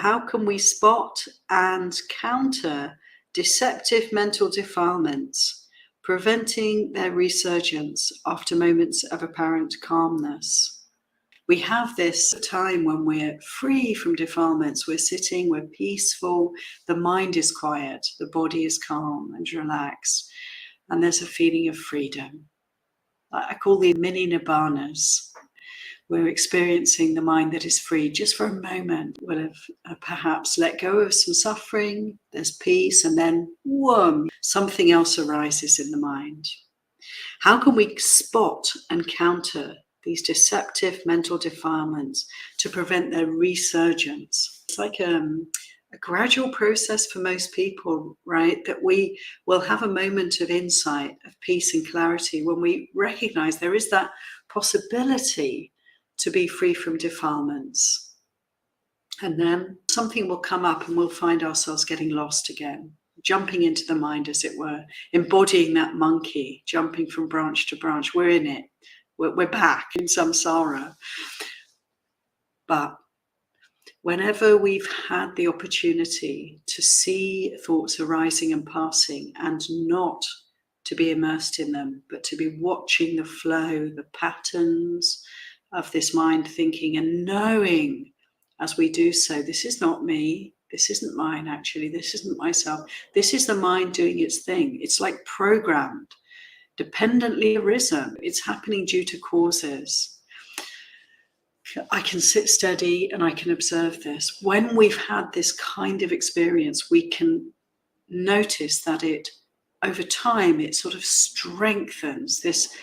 How can we spot and counter deceptive mental defilements, preventing their resurgence after moments of apparent calmness? We have this time when we're free from defilements, we're sitting, we're peaceful, the mind is quiet, the body is calm and relaxed, and there's a feeling of freedom. I call these mini-nibbānas. We're experiencing the mind that is free just for a moment. We'll have perhaps let go of some suffering, there's peace, and then whoom, something else arises in the mind. How can we spot and counter these deceptive mental defilements to prevent their resurgence? It's like a gradual process for most people, right? That we will have a moment of insight, of peace and clarity when we recognize there is that possibility to be free from defilements. And then something will come up and we'll find ourselves getting lost again, jumping into the mind, as it were, embodying that monkey, jumping from branch to branch. We're in it. We're back in samsara. But whenever we've had the opportunity to see thoughts arising and passing and not to be immersed in them, but to be watching the flow, the patterns of this mind thinking, and knowing as we do so, this is not me, this isn't mine actually, this isn't myself, this is the mind doing its thing. It's like programmed, dependently arisen. It's happening due to causes. I can sit steady and I can observe this. When we've had this kind of experience, we can notice that it, over time, it sort of strengthens this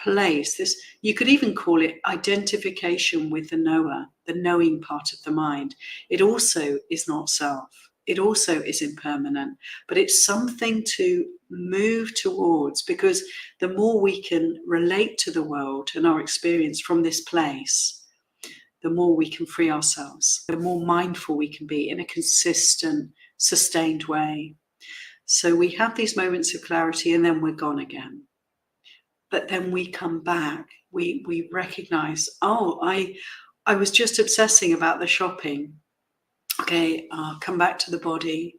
place, this, you could even call it identification with the knower, the knowing part of the mind. It also is not self. It also is impermanent, but it's something to move towards, because the more we can relate to the world and our experience from this place, the more we can free ourselves, the more mindful we can be in a consistent, sustained way. So we have these moments of clarity and then we're gone again. But then we come back, we recognize, oh, I was just obsessing about the shopping. Okay, come back to the body,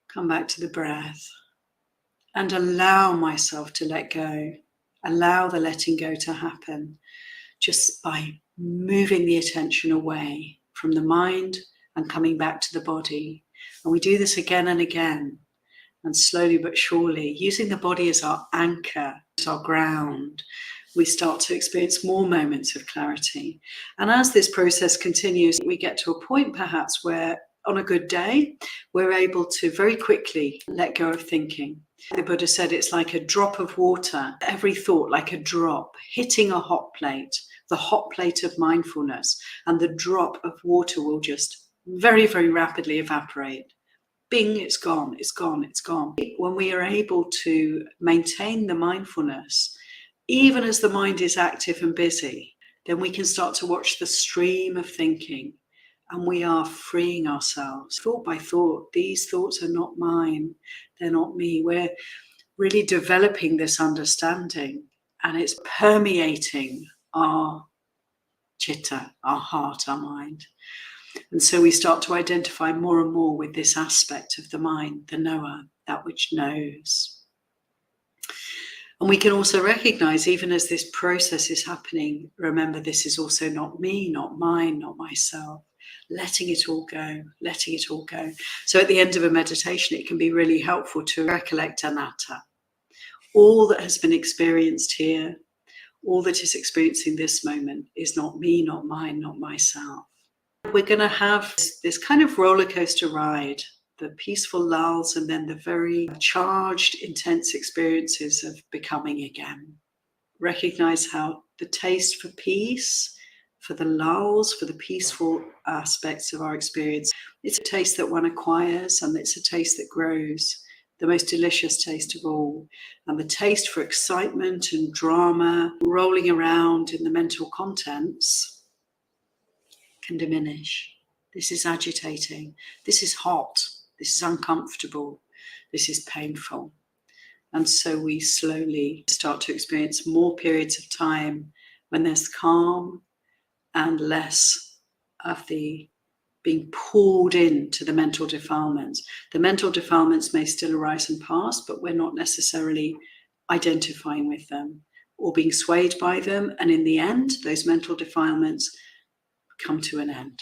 come back to the breath, and allow myself to let go, allow the letting go to happen, just by moving the attention away from the mind and coming back to the body. And we do this again and again. And slowly but surely, using the body as our anchor, as our ground, we start to experience more moments of clarity. And as this process continues, we get to a point perhaps where on a good day, we're able to very quickly let go of thinking. The Buddha said it's like a drop of water, every thought like a drop hitting a hot plate, the hot plate of mindfulness, and the drop of water will just very, very rapidly evaporate. Bing, it's gone, it's gone, it's gone. When we are able to maintain the mindfulness, even as the mind is active and busy, then we can start to watch the stream of thinking, and we are freeing ourselves. Thought by thought, these thoughts are not mine, they're not me. We're really developing this understanding, and it's permeating our chitta, our heart, our mind. And so we start to identify more and more with this aspect of the mind, the knower, that which knows. And we can also recognize, even as this process is happening, remember, this is also not me, not mine, not myself. Letting it all go, letting it all go. So at the end of a meditation, it can be really helpful to recollect anattā. All that has been experienced here, all that is experiencing this moment is not me, not mine, not myself. We're going to have this kind of roller coaster ride, the peaceful lulls and then the very charged, intense experiences of becoming again. Recognize how the taste for peace, for the lulls, for the peaceful aspects of our experience, it's a taste that one acquires, and it's a taste that grows, the most delicious taste of all. And the taste for excitement and drama, rolling around in the mental contents, can diminish. This is agitating. This is hot. This is uncomfortable. This is painful. And so we slowly start to experience more periods of time when there's calm and less of the being pulled into the mental defilements. The mental defilements may still arise and pass, but we're not necessarily identifying with them or being swayed by them. And in the end, those mental defilements come to an end.